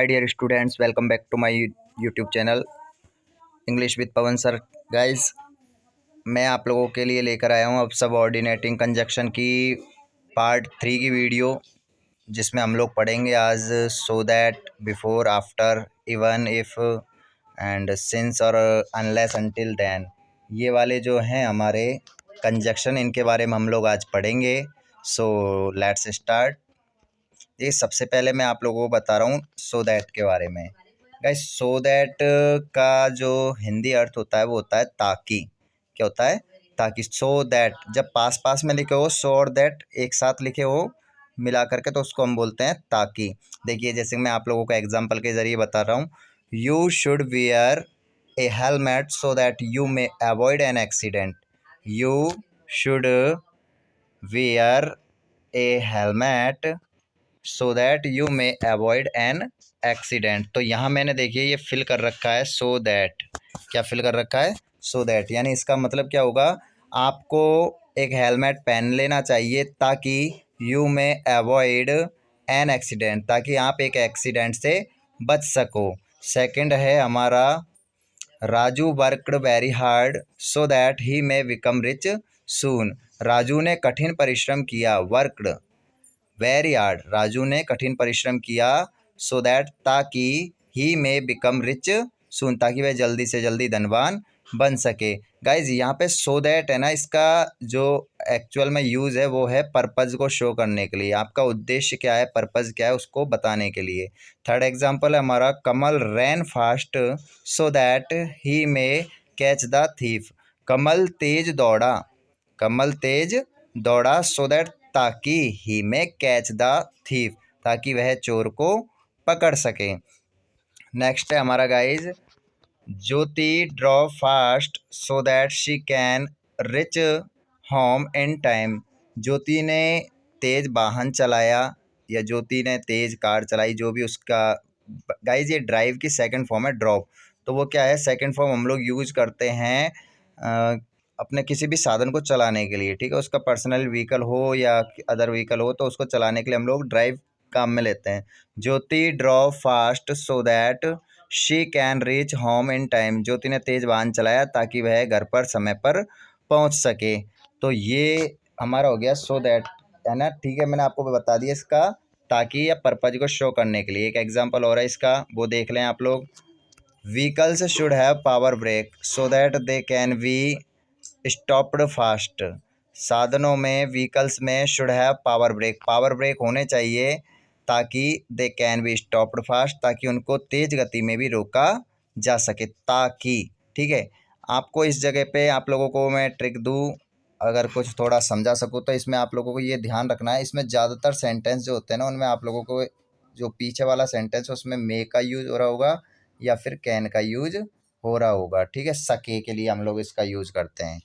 My dear students, welcome back to my YouTube channel English with Pawan sir. Guys, मैं आप लोगों के लिए लेकर आया हूँ अब सबऑर्डिनेटिंग कंजक्शन की पार्ट 3 की वीडियो, जिसमें हम लोग पढ़ेंगे आज so that, before, after, even, if and since और अनलेस, अनटिल, देन। ये वाले जो हैं हमारे कंजक्शन, इनके बारे में हम लोग आज पढ़ेंगे। So let's start. ये सबसे पहले मैं आप लोगों को बता रहा हूँ सो दैट के बारे में। गाइस, सो दैट का जो हिंदी अर्थ होता है वो होता है ताकि। क्या होता है? ताकि। सो दैट जब पास पास में लिखे हो, सो और दैट एक साथ लिखे हो मिला करके, तो उसको हम बोलते हैं ताकि। देखिए, जैसे मैं आप लोगों को एग्जांपल के ज़रिए बता रहा हूँ। You should wear A helmet so that you may avoid an accident. You should wear A helmet so that you may avoid an accident. तो यहाँ मैंने देखिए ये फिल कर रखा है सो दैट। क्या फिल कर रखा है? So that. यानी इसका मतलब क्या होगा? आपको एक हेलमेट पहन लेना चाहिए ताकि you may avoid an accident, ताकि आप एक एक्सीडेंट से बच सको। सेकंड है हमारा, Raju worked very hard so that he may become rich soon. Raju ने कठिन परिश्रम किया, वर्कड वेरी हार्ड। राजू ने कठिन परिश्रम किया सो दैट, ताकि ही मे बिकम रिच सून, ताकि वह जल्दी से जल्दी धनवान बन सके। गाइज, यहाँ पे सो दैट है ना, इसका जो एक्चुअल में यूज़ है वो है पर्पज़ को शो करने के लिए। आपका उद्देश्य क्या है, पर्पज़ क्या है, उसको बताने के लिए। थर्ड एग्जाम्पल है हमारा, Kamal ran fast so that he may catch the thief. Kamal तेज दौड़ा, कमल तेज दौड़ा सो दैट, ताकि ही में कैच द थीफ, ताकि वह चोर को पकड़ सके। नेक्स्ट है हमारा guys, Jyoti drove fast so that she can reach home in time. Jyoti ने तेज वाहन चलाया या ज्योति ने तेज कार चलाई, जो भी उसका। गाइज, ये ड्राइव की सेकंड फॉर्म है ड्रॉप। तो वो क्या है? सेकंड फॉर्म हम लोग यूज करते हैं अपने किसी भी साधन को चलाने के लिए। ठीक है, उसका पर्सनल व्हीकल हो या अदर व्हीकल हो, तो उसको चलाने के लिए हम लोग ड्राइव काम में लेते हैं। Jyoti drove fast so that she can reach home in time. Jyoti ने तेज वाहन चलाया ताकि वह घर पर समय पर पहुंच सके। तो ये हमारा हो गया सो दैट, है ना। ठीक है, मैंने आपको बता दिया इसका ताकि या पर्पज को शो करने के लिए। एक एग्जांपल और है इसका, वो देख लें आप लोग। Vehicles should have power brake so that they can be stopped fast. साधनों में, व्हीकल्स में should have power brake, power brake होने चाहिए ताकि they can be stopped fast, ताकि उनको तेज गति में भी रोका जा सके। ताकि, ठीक है। आपको इस जगह पे आप लोगों को मैं ट्रिक दूं, अगर कुछ थोड़ा समझा सकूँ, तो इसमें आप लोगों को ये ध्यान रखना है, इसमें ज़्यादातर सेंटेंस जो होते हैं ना, उनमें आप लोगों को जो पीछे वाला सेंटेंस है उसमें मे का यूज़ हो रहा होगा या फिर कैन का यूज़ हो रहा होगा। ठीक है, सके के लिए हम लोग इसका यूज़ करते हैं।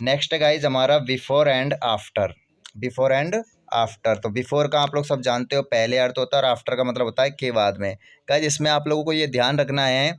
नेक्स्ट गाइज हमारा before and after. Before and after, तो बिफोर का आप लोग सब जानते हो पहले अर्थ होता है, और आफ्टर का मतलब होता है के बाद में। गाइज, इसमें आप लोगों को ये ध्यान रखना है,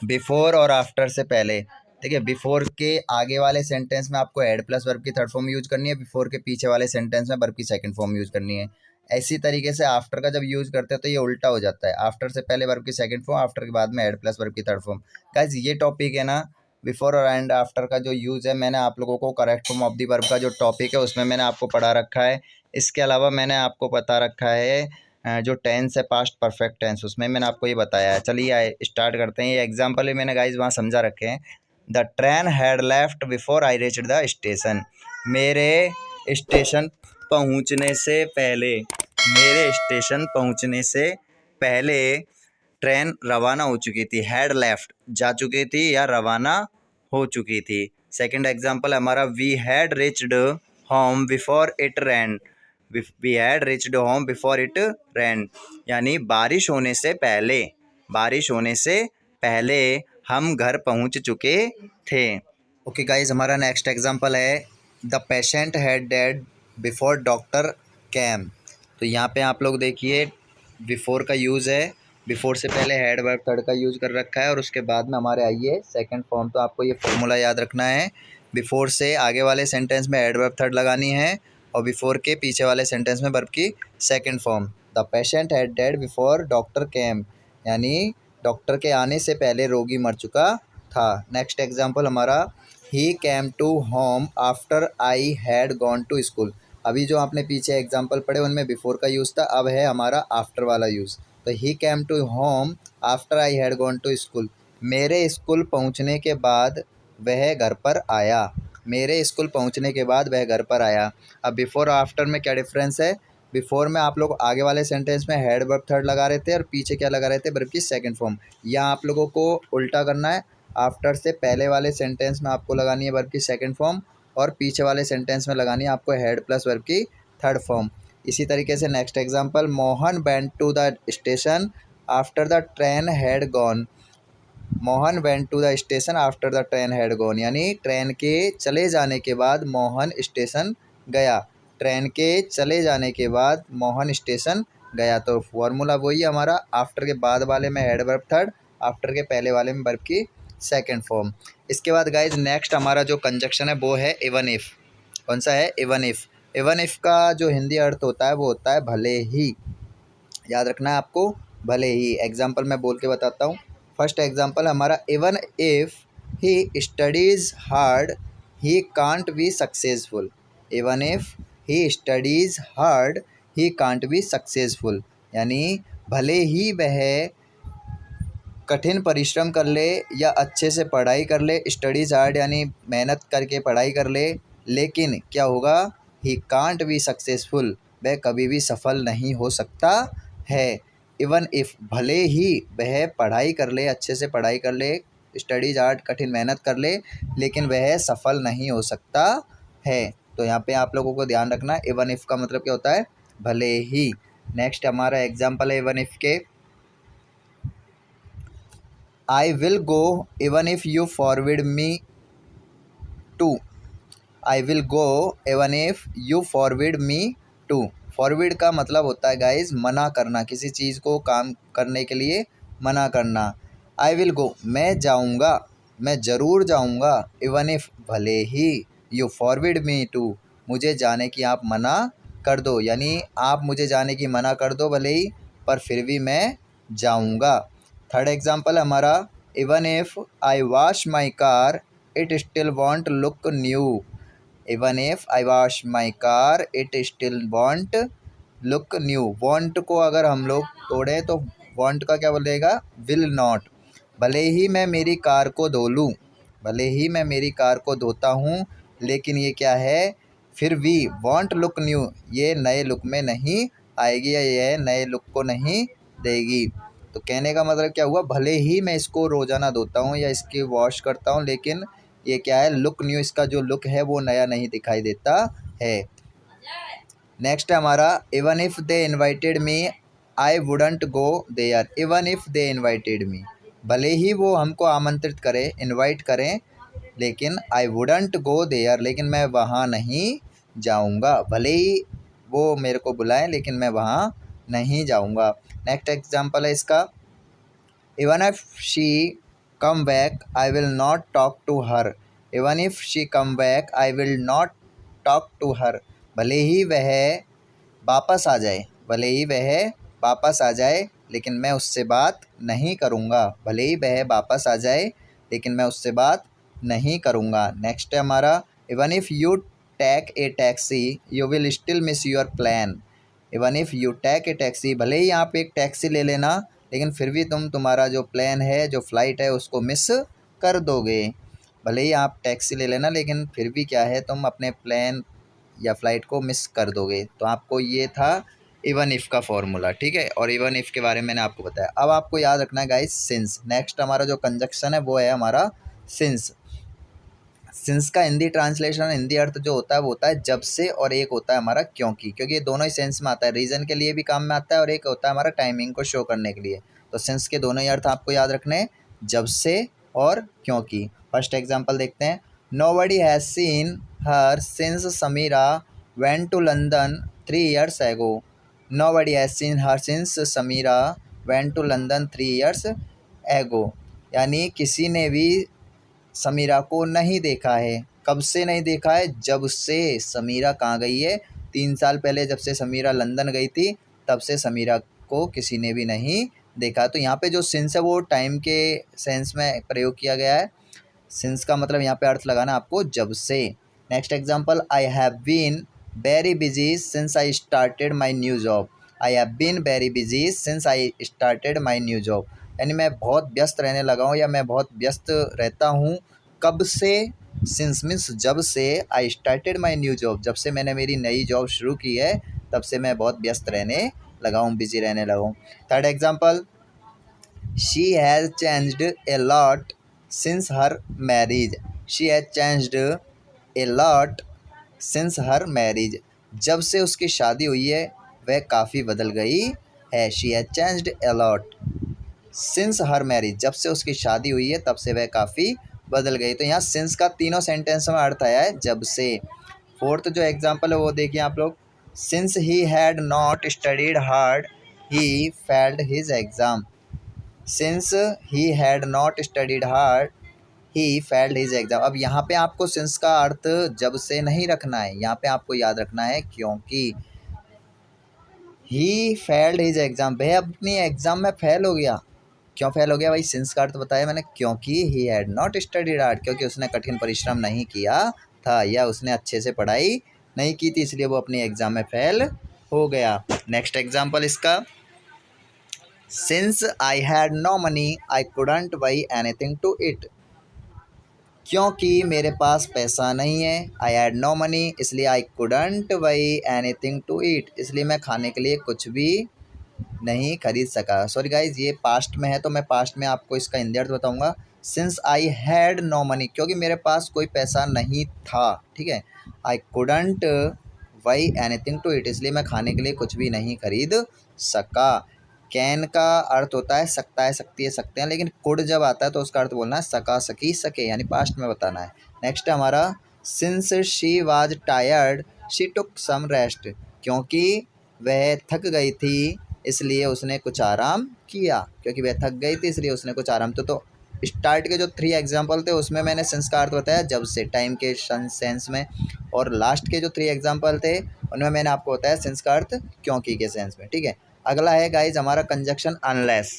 बिफोर और आफ्टर से पहले, ठीक है, बिफोर के आगे वाले सेंटेंस में आपको एड प्लस वर्ब की थर्ड फॉर्म यूज करनी है, बिफोर के पीछे वाले सेंटेंस में वर्ब की सेकंड फॉर्म यूज करनी है। ऐसी तरीके से आफ्टर का जब यूज करते हैं तो ये उल्टा हो जाता है, आफ्टर से पहले वर्ब की सेकंड फॉर्म, आफ्टर के बाद में एड प्लस वर्ब की थर्ड फॉर्म। गाइज, ये टॉपिक है ना, बिफोर और एंड आफ्टर का जो यूज़ है, मैंने आप लोगों को correct form of the verb का जो टॉपिक है उसमें मैंने आपको पढ़ा रखा है। इसके अलावा मैंने आपको बता रखा है जो टेंस है, पास्ट परफेक्ट टेंस, उसमें मैंने आपको ये बताया है। चलिए आए स्टार्ट करते हैं। ये एग्जाम्पल भी मैंने गाइज वहाँ समझा रखे हैं। The train had left before I reached the station. मेरे स्टेशन पहुँचने से पहले, मेरे स्टेशन पहुँचने से पहले ट्रेन रवाना हो चुकी थी। हैड लेफ्ट, जा चुकी थी या रवाना हो चुकी थी। सेकंड एग्जांपल हमारा, we had reached home before it rained. We had reached home before it rained, यानी बारिश होने से पहले, बारिश होने से पहले हम घर पहुंच चुके थे। ओके गाइज, हमारा नेक्स्ट एग्जांपल है, the patient had dead before doctor came. तो यहाँ पे आप लोग देखिए बिफोर का यूज़ है, बिफोर से पहले हैड वर्ब थर्ड का यूज़ कर रखा है, और उसके बाद में हमारे आई है सेकंड फॉर्म। तो आपको ये फॉर्मूला याद रखना है, बिफोर से आगे वाले सेंटेंस में हैड वर्ब थर्ड लगानी है, और बिफोर के पीछे वाले सेंटेंस में वर्ब की second form. The patient had dead before doctor केम, यानी डॉक्टर के आने से पहले रोगी मर चुका था। नेक्स्ट एग्जाम्पल हमारा, he came to home after I had gone to school. अभी जो आपने पीछे एग्जाम्पल पढ़े उनमें बिफोर का यूज़ था, अब है हमारा आफ्टर वाला यूज़। तो he came to home after I had gone to school, मेरे स्कूल पहुंचने के बाद वह घर पर आया। मेरे स्कूल पहुंचने के बाद वह घर पर आया। अब बिफोर और आफ्टर में क्या डिफरेंस है? बिफोर में आप लोग आगे वाले सेंटेंस में हैड वर्ब थर्ड लगा रहे थे और पीछे क्या लगा रहे थे? वर्ब की सेकंड फॉर्म। यहाँ आप लोगों को उल्टा करना है, आफ्टर से पहले वाले सेंटेंस में आपको लगानी है वर्ब की सेकंड फॉर्म और पीछे वाले सेंटेंस में लगानी है आपको हैड प्लस वर्ब की थर्ड फॉर्म। इसी तरीके से next example, Mohan went to the station after the train had gone. Mohan went to the station after the train had gone, यानी ट्रेन के चले जाने के बाद मोहन स्टेशन गया। ट्रेन के चले जाने के बाद मोहन स्टेशन गया। तो फॉर्मूला वही हमारा, आफ्टर के बाद वाले में हैड वर्ब थर्ड, आफ्टर के पहले वाले में वर्ब की सेकंड फॉर्म। इसके बाद गाइज नेक्स्ट हमारा जो कंजक्शन है वो है इवन इफ़। कौन सा है? Even if. इवन इफ़ का जो हिंदी अर्थ होता है वो होता है भले ही। याद रखना है आपको, भले ही। एग्जाम्पल मैं बोल के बताता हूँ। फर्स्ट एग्जाम्पल हमारा, even if he studies hard he can't be successful. Even if he studies hard he can't be successful, यानी भले ही वह कठिन परिश्रम कर ले या अच्छे से पढ़ाई कर ले, स्टडीज़ हार्ड यानी मेहनत करके पढ़ाई कर ले, लेकिन क्या होगा? ही कांट बी सक्सेसफुल, वह कभी भी सफल नहीं हो सकता है। इवन इफ़, भले ही वह पढ़ाई कर ले, अच्छे से पढ़ाई कर ले, स्टडीज़ हार्ड कठिन मेहनत कर ले, लेकिन वह सफल नहीं हो सकता है। तो यहाँ पे आप लोगों को ध्यान रखना है, इवन इफ़ का मतलब क्या होता है? भले ही। नेक्स्ट हमारा एग्जाम्पल है इवन इफ़ के, I will go even if you forbid me to. I will go even if you forbid me to. फॉरविड का मतलब होता है गाइज मना करना, किसी चीज़ को काम करने के लिए मना करना। आई विल गो, मैं जाऊँगा, मैं ज़रूर जाऊँगा। इवन इफ़, भले ही। यू फॉरविड मी टू, मुझे जाने की आप मना कर दो, यानी आप मुझे जाने की मना कर दो भले ही, पर फिर भी मैं जाऊँगा। थर्ड एग्जाम्पल हमारा, even if I wash my car it still want look new. Even if I wash my car it still want look new. Want को अगर हम लोग तोड़ें तो वॉन्ट का क्या बोलेगा? Will not. भले ही मैं मेरी कार को धो लूँ, भले ही मैं मेरी कार को धोता हूँ, लेकिन ये क्या है? फिर भी वॉन्ट लुक न्यू, ये नए लुक में नहीं आएगी या ये नए लुक को नहीं देगी। तो कहने का मतलब क्या हुआ? भले ही मैं इसको रोज़ाना धोता हूँ या इसकी वॉश करता हूँ, लेकिन ये क्या है? लुक न्यू, इसका जो लुक है वो नया नहीं दिखाई देता है। नेक्स्ट हमारा, even if they invited me I wouldn't go there. Even if they invited me, भले ही वो हमको आमंत्रित करें, इनवाइट करें, लेकिन आई वुडंट गो देयर, लेकिन मैं वहाँ नहीं जाऊँगा। भले ही वो मेरे को बुलाएं, लेकिन मैं वहाँ नहीं जाऊँगा। नेक्स्ट एग्जाम्पल है इसका, even if she come back I will not talk to her. Even if she come back I will not talk to her, भले ही वह वापस आ जाए, भले ही वह वापस आ जाए, लेकिन मैं उससे बात नहीं करूँगा। भले ही वह वापस आ जाए, लेकिन मैं उससे बात नहीं करूँगा। नेक्स्ट है हमारा, even if you take a taxi you will still miss your plan. Even if you take a taxi, भले ही आप एक टैक्सी ले लेना, लेकिन फिर भी तुम तुम्हारा जो प्लान है, जो फ़्लाइट है, उसको मिस कर दोगे। भले ही आप टैक्सी ले लेना, लेकिन फिर भी क्या है? तुम अपने प्लान या फ़्लाइट को मिस कर दोगे। तो आपको ये था इवन इफ़ का फॉर्मूला, ठीक है। और इवन इफ़ के बारे में मैंने आपको बताया। अब आपको याद रखना है गाइस सिंस। नेक्स्ट हमारा जो कंजक्शन है वो है हमारा सिंस। सिंस का हिंदी ट्रांसलेशन, हिंदी अर्थ जो होता है वो होता है जब से, और एक होता है हमारा क्योंकि। क्योंकि ये दोनों ही सेंस में आता है, रीज़न के लिए भी काम में आता है और एक होता है हमारा टाइमिंग को शो करने के लिए। तो सिंस के दोनों ही अर्थ आपको याद रखने हैं, जब से और क्योंकि। फर्स्ट एग्जांपल देखते हैं, nobody has seen her since Samira went to London 3 years ago। Nobody has seen her since Samira went to London 3 years ago, यानी किसी ने भी समीरा को नहीं देखा है। कब से नहीं देखा है? जब से। समीरा कहाँ गई है? 3 साल पहले जब से समीरा लंदन गई थी, तब से समीरा को किसी ने भी नहीं देखा। तो यहाँ पे जो सिंस है वो टाइम के सेंस में प्रयोग किया गया है। सिंस का मतलब यहाँ पे अर्थ लगाना आपको जब से। Next example, I have been very busy since I started my new job. I have been very busy since I started my new job, यानी मैं बहुत व्यस्त रहने लगा हूँ या मैं बहुत व्यस्त रहता हूँ। कब से? सिंस मीन्स जब से। आई स्टार्टेड माय न्यू जॉब, जब से मैंने मेरी नई जॉब शुरू की है तब से मैं बहुत व्यस्त रहने लगा हूँ, बिजी रहने लगा हूँ। Third example, she has changed a lot since her marriage. She has changed a lot since her marriage, जब से उसकी शादी हुई है वह काफ़ी बदल गई है। She has changed a lot since her marriage, जब से उसकी शादी हुई है तब से वह काफ़ी बदल गई। तो यहाँ सिंस का तीनों सेंटेंस में अर्थ आया है जब से। फोर्थ जो एग्जांपल है वो देखिए आप लोग, since he had not studied hard he failed his exam. Since he had not studied hard he failed his exam. अब यहाँ पे आपको सिंस का अर्थ जब से नहीं रखना है, यहाँ पे आपको याद रखना है क्योंकि। ही फेल्ड हिज एग्ज़ाम, वह अपनी एग्ज़ाम में फेल हो गया। क्यों फेल हो गया भाई? सिंस का अर्थ बताया मैंने, क्योंकि he had not studied hard, क्योंकि उसने कठिन परिश्रम नहीं किया था या उसने अच्छे से पढ़ाई नहीं की थी, इसलिए वो अपनी एग्ज़ाम में फेल हो गया। नेक्स्ट एग्जाम्पल इसका, since I had no money I couldn't buy anything to it. क्योंकि मेरे पास पैसा नहीं है, आई हैड नो मनी, इसलिए I couldn't buy anything to eat, इसलिए मैं खाने के लिए कुछ भी नहीं खरीद सका। सॉरी गाइज, ये पास्ट में है तो मैं पास्ट में आपको इसका हिंदी अर्थ बताऊंगा। Since I had no money, क्योंकि मेरे पास कोई पैसा नहीं था, ठीक है। I couldn't buy anything to eat, इसलिए मैं खाने के लिए कुछ भी नहीं खरीद सका। कैन का अर्थ होता है सकता है, सकती है, सकते हैं, लेकिन कुड जब आता है तो उसका अर्थ बोलना है सका, सकी, सके, यानी पास्ट में बताना है। नेक्स्ट है हमारा, since she was tired she took some rest. क्योंकि वह थक गई थी इसलिए उसने कुछ आराम किया। क्योंकि वह थक गई थी इसलिए उसने कुछ आराम तो स्टार्ट के जो 3 एग्जाम्पल थे उसमें मैंने सिंस का अर्थ बताया जब से, टाइम के सेंस में, और लास्ट के जो 3 एग्जाम्पल थे उनमें मैंने आपको बताया सिंस का अर्थ क्योंकि के सेंस में, ठीक है। अगला है गाइज हमारा कंजक्शन अनलेस।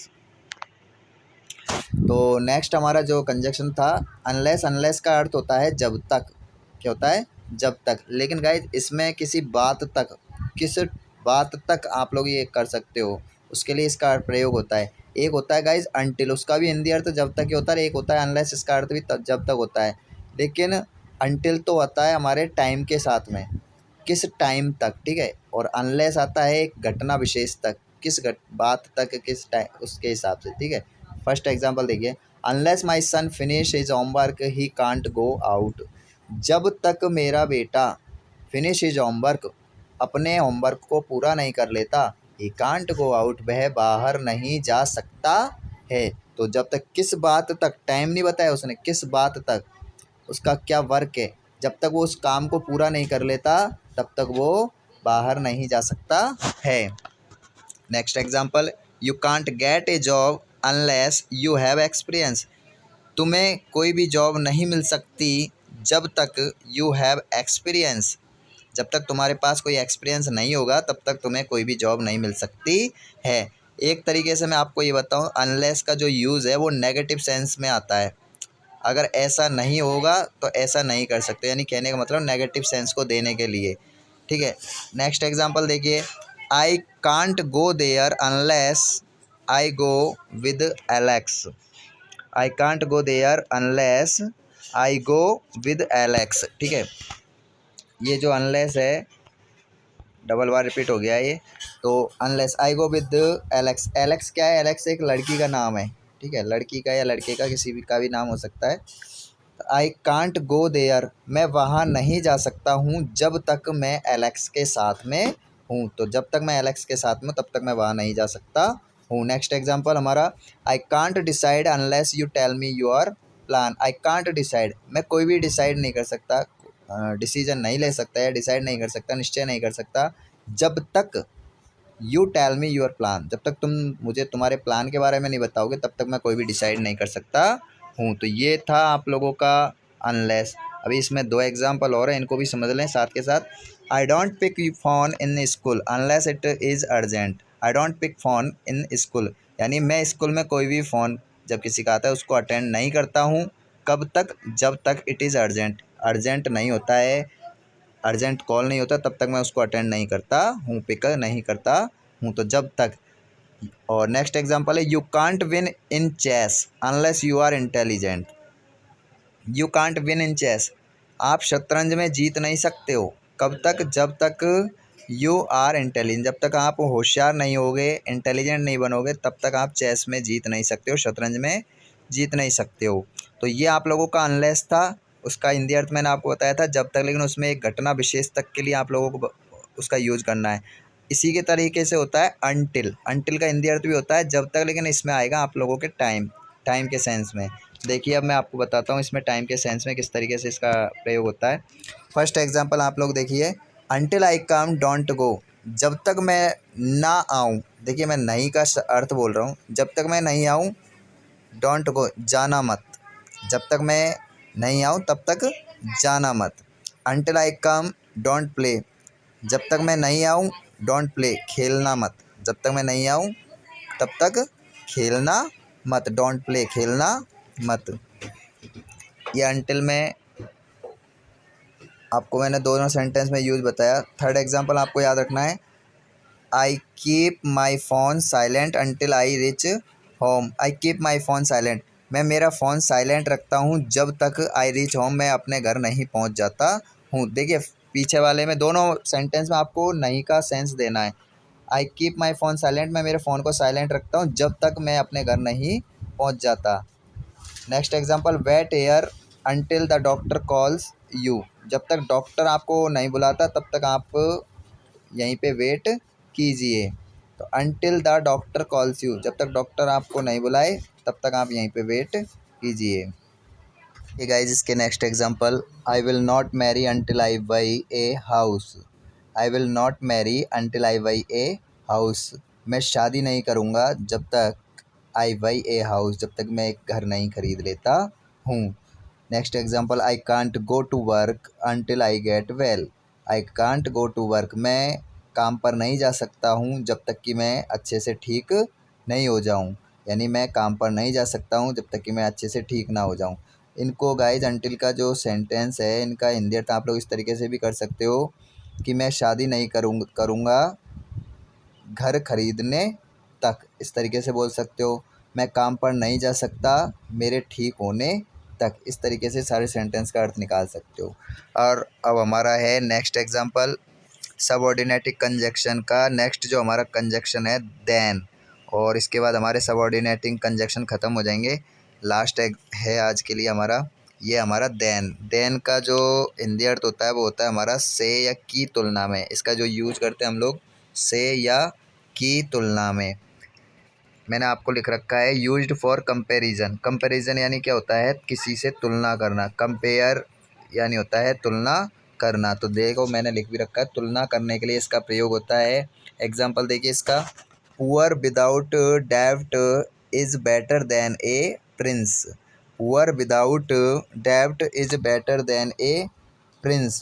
तो नेक्स्ट हमारा जो कंजक्शन था अनलेस, अनलेस का अर्थ होता है जब तक। क्या होता है? जब तक। लेकिन गाइज इसमें किसी बात तक, किस बात तक आप लोग ये कर सकते हो, उसके लिए इसका प्रयोग होता है। एक होता है गाइज अनटिल, उसका भी हिंदी अर्थ जब तक ही होता है। एक होता है अनलेस, इसका अर्थ भी जब तक होता है। लेकिन अनटिल तो होता है हमारे टाइम के साथ में, किस टाइम तक, ठीक है। और अनलेस आता है एक घटना विशेष तक, किस बात तक, किस टाइम, उसके हिसाब से, ठीक है। फर्स्ट एग्जांपल देखिए, unless my son finish his homework he can't go out. जब तक मेरा बेटा फिनिश हिज होमवर्क, अपने होमवर्क को पूरा नहीं कर लेता, ही कांट गो आउट, वह बाहर नहीं जा सकता है। तो जब तक, किस बात तक, टाइम नहीं बताया उसने, किस बात तक, उसका क्या वर्क है, जब तक वो उस काम को पूरा नहीं कर लेता तब तक वो बाहर नहीं जा सकता है। Next example, you can't get A job unless you have experience. तुम्हें कोई भी जॉब नहीं मिल सकती जब तक यू हैव एक्सपीरियंस, जब तक तुम्हारे पास कोई एक्सपीरियंस नहीं होगा तब तक तुम्हें कोई भी जॉब नहीं मिल सकती है। एक तरीके से मैं आपको ये बताऊं, अनलेस का जो यूज़ है वो नेगेटिव सेंस में आता है। अगर ऐसा नहीं होगा तो ऐसा नहीं कर सकते, यानी कहने का मतलब नेगेटिव सेंस को देने के लिए, ठीक है। नेक्स्ट एग्जांपल देखिए, I can't go there unless I go with Alex. I can't go there unless I go with Alex, ठीक है। ये जो अनलेस है डबल बार रिपीट हो गया ये, तो unless I go with Alex. Alex क्या है? एलेक्स एक लड़की का नाम है, ठीक है, लड़की का या लड़के का, किसी भी का भी नाम हो सकता है। आई कांट गो देयर, मैं वहाँ नहीं जा सकता हूँ जब तक मैं एलेक्स के साथ में हूँ। तो जब तक मैं एलेक्स के साथ में तब तक मैं वहाँ नहीं जा सकता हूँ। नेक्स्ट एग्जांपल हमारा, I can't decide unless you tell me your plan. I can't decide, मैं कोई भी डिसाइड नहीं कर सकता, डिसीजन नहीं ले सकता या डिसाइड नहीं कर सकता, निश्चय नहीं कर सकता, जब तक you tell me your plan, जब तक तुम मुझे तुम्हारे प्लान के बारे में नहीं बताओगे तब तक मैं कोई भी डिसाइड नहीं कर सकता हूँ। तो ये था आप लोगों का अनलेस। अभी इसमें 2 एग्जाम्पल और हैं, इनको भी समझ लें साथ के साथ। I don't pick phone in school unless it is urgent. I don't pick phone in school, यानी मैं स्कूल में कोई भी फ़ोन जब किसी का आता है उसको अटेंड नहीं करता हूँ। कब तक? जब तक इट इज़ अर्जेंट, अर्जेंट नहीं होता है, अर्जेंट कॉल नहीं होता तब तक मैं उसको अटेंड नहीं करता हूँ, पिक नहीं करता हूँ, तो जब तक। और नेक्स्ट एग्जांपल है you can't win in chess unless you are intelligent. You can't win in chess, आप शतरंज में जीत नहीं सकते हो। कब तक? जब तक यू आर इंटेलिजेंट, जब तक आप होशियार नहीं होगे, इंटेलिजेंट नहीं बनोगे, तब तक आप चेस में जीत नहीं सकते हो, शतरंज में जीत नहीं सकते हो। तो ये आप लोगों का अनलेस था, उसका हिंदी अर्थ मैंने आपको बताया था जब तक, लेकिन उसमें एक घटना विशेष तक के लिए आप लोगों को उसका यूज़ करना है। इसी के तरीके से होता है अनटिल। अनटिल का हिंदी अर्थ भी होता है जब तक, लेकिन इसमें आएगा आप लोगों के टाइम, टाइम के सेंस में। देखिए अब मैं आपको बताता हूँ इसमें टाइम के सेंस में किस तरीके से इसका प्रयोग होता है। फर्स्ट एग्जांपल आप लोग देखिए, until I come don't go, जब तक मैं ना आऊँ। देखिए मैं नहीं का अर्थ बोल रहा हूँ, जब तक मैं नहीं आऊँ, डोंट गो जाना मत, जब तक मैं नहीं आऊँ तब तक जाना मत। Until I come don't play, जब तक मैं नहीं आऊँ, डोंट प्ले खेलना मत, जब तक मैं नहीं आऊँ तब तक खेलना मत, डोंट प्ले खेलना मत। ये अनटिल में आपको मैंने दोनों सेंटेंस में यूज़ बताया। थर्ड एग्जांपल आपको याद रखना है, I keep my phone silent until I reach home. I keep my phone silent, मैं मेरा फ़ोन साइलेंट रखता हूँ जब तक आई रीच होम, मैं अपने घर नहीं पहुँच जाता हूँ। देखिए पीछे वाले में दोनों सेंटेंस में आपको नहीं का सेंस देना है। I keep my phone silent, मैं मेरे फ़ोन को साइलेंट रखता हूँ जब तक मैं अपने घर नहीं पहुँच जाता। Next example, wait here until the doctor calls you, जब तक डॉक्टर आपको नहीं बुलाता तब तक आप यहीं पे वेट कीजिए। तो until the doctor calls you, जब तक डॉक्टर आपको नहीं बुलाए तब तक आप यहीं पे वेट कीजिए। ये गाइज इसके next example, I will not marry until I by a house. I will not marry until I by a house, मैं शादी नहीं करूँगा जब तक आई बाई ए हाउस, जब तक मैं एक घर नहीं खरीद लेता हूँ। Next example, I can't go to work until I get well. I can't go to work, मैं काम पर नहीं जा सकता हूँ जब तक कि मैं अच्छे से ठीक नहीं हो जाऊँ, यानी मैं काम पर नहीं जा सकता हूँ जब तक कि मैं अच्छे से ठीक ना हो जाऊँ। इनको गाइज अनटिल का जो सेंटेंस है इनका हिंदी अर्थ आप लोग इस तरीके से भी कर सकते हो कि मैं शादी नहीं करूँगा घर खरीदने तक, इस तरीके से बोल सकते हो। मैं काम पर नहीं जा सकता मेरे ठीक होने तक, इस तरीके से सारे सेंटेंस का अर्थ निकाल सकते हो। और अब हमारा है नेक्स्ट एग्जांपल सबऑर्डिनेटिंग कंजक्शन का। नेक्स्ट जो हमारा कंजक्शन है देन, और इसके बाद हमारे सबऑर्डिनेटिंग कंजक्शन ख़त्म हो जाएंगे। लास्ट है आज के लिए हमारा, ये हमारा देन। देन का जो हिंदी अर्थ होता है वो होता है हमारा से या की तुलना में। इसका जो यूज़ करते हैं हम लोग से या की तुलना में। मैंने आपको लिख रखा है यूज्ड फॉर कंपैरिजन। कंपैरिजन यानी क्या होता है? किसी से तुलना करना। कंपेयर यानी होता है तुलना करना। तो देखो मैंने लिख भी रखा है, तुलना करने के लिए इसका प्रयोग होता है। एग्जाम्पल देखिए इसका, पुअर विदाउट डेब्ट is better than a prince. Poor without डेब्ट is better than a prince.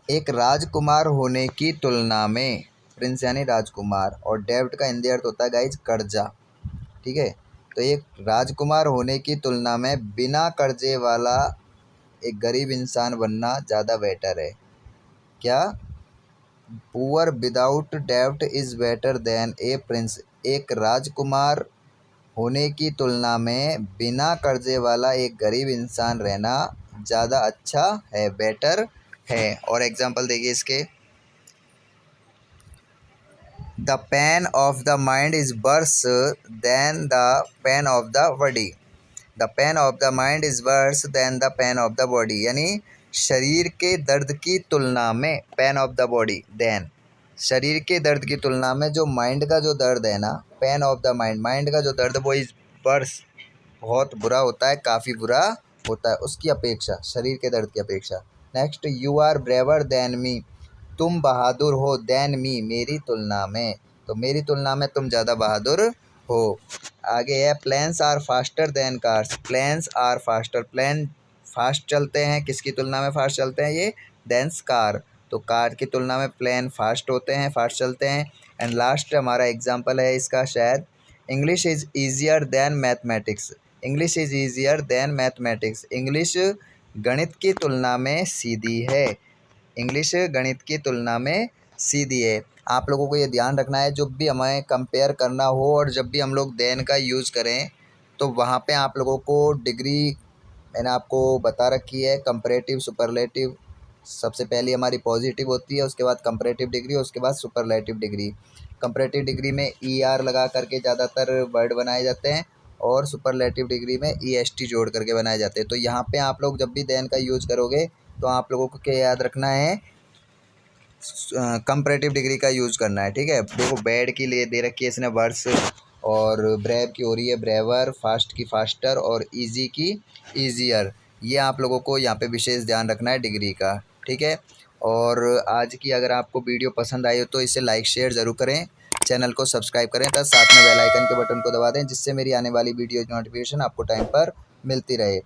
एक राजकुमार होने की तुलना में, प्रिंस यानी राजकुमार, और डेब्ट का हिंदी अर्थ होता है गाइज कर्जा। ठीक है, तो एक राजकुमार होने की तुलना में बिना कर्जे वाला एक गरीब इंसान बनना ज़्यादा बेटर है। क्या? पुअर विदाउट डेब्ट is better than a prince. एक राजकुमार होने की तुलना में बिना कर्जे वाला एक गरीब इंसान रहना ज़्यादा अच्छा है, बेटर है। और एग्जांपल देखिए इसके, the pain of the mind is worse than the pain of the body. The pain of the mind is worse than the pain of the body, यानी शरीर के दर्द की तुलना में, pain of the body then, शरीर के दर्द की तुलना में जो माइंड का जो दर्द है ना, pen of the mind, mind का जो दर्द वो इज़ वर्स, बहुत बुरा होता है, काफ़ी बुरा होता है उसकी अपेक्षा, शरीर के दर्द की अपेक्षा। Next, you are braver than me. तुम बहादुर हो देन मी, मेरी तुलना में, तो मेरी तुलना में तुम ज़्यादा बहादुर हो। आगे है planes are faster than cars. Planes are faster, plane fast चलते हैं, किसकी तुलना में फास्ट चलते हैं ये, देंस कार। तो कार की तुलना में प्लेन फास्ट होते हैं, फास्ट चलते हैं। एंड लास्ट हमारा एग्जांपल है इसका शायद, English is easier than mathematics. English is easier than mathematics. English गणित की तुलना में सीधी है। इंग्लिश गणित की तुलना में सीधी है। आप लोगों को ये ध्यान रखना है, जब भी हमें कंपेयर करना हो और जब भी हम लोग देन का यूज़ करें तो वहाँ पे आप लोगों को डिग्री मैंने आपको बता रखी है, कंपैरेटिव, सुपरलेटिव। सबसे पहली हमारी पॉजिटिव होती है, उसके बाद कंपैरेटिव डिग्री, उसके बाद सुपरलेटिव डिग्री। कंपैरेटिव डिग्री में ER लगा करके ज़्यादातर वर्ड बनाए जाते हैं और सुपरलेटिव डिग्री में EST जोड़ करके बनाए जाते हैं। तो यहाँ पे आप लोग जब भी देन का यूज़ करोगे तो आप लोगों को क्या याद रखना है, कंपैरेटिव डिग्री का यूज़ करना है, ठीक है। देखो बैड की लिए दे रखी है इसने वर्स, और ब्रेव की हो रही है ब्रेवर, फास्ट की फास्टर और इजी की ईजियर। ये आप लोगों को यहाँ पे विशेष ध्यान रखना है डिग्री का, ठीक है। और आज की अगर आपको वीडियो पसंद आई हो तो इसे लाइक शेयर ज़रूर करें, चैनल को सब्सक्राइब करें तथा साथ में बेल आइकन के बटन को दबा दें, जिससे मेरी आने वाली वीडियो नोटिफिकेशन आपको टाइम पर मिलती रहे।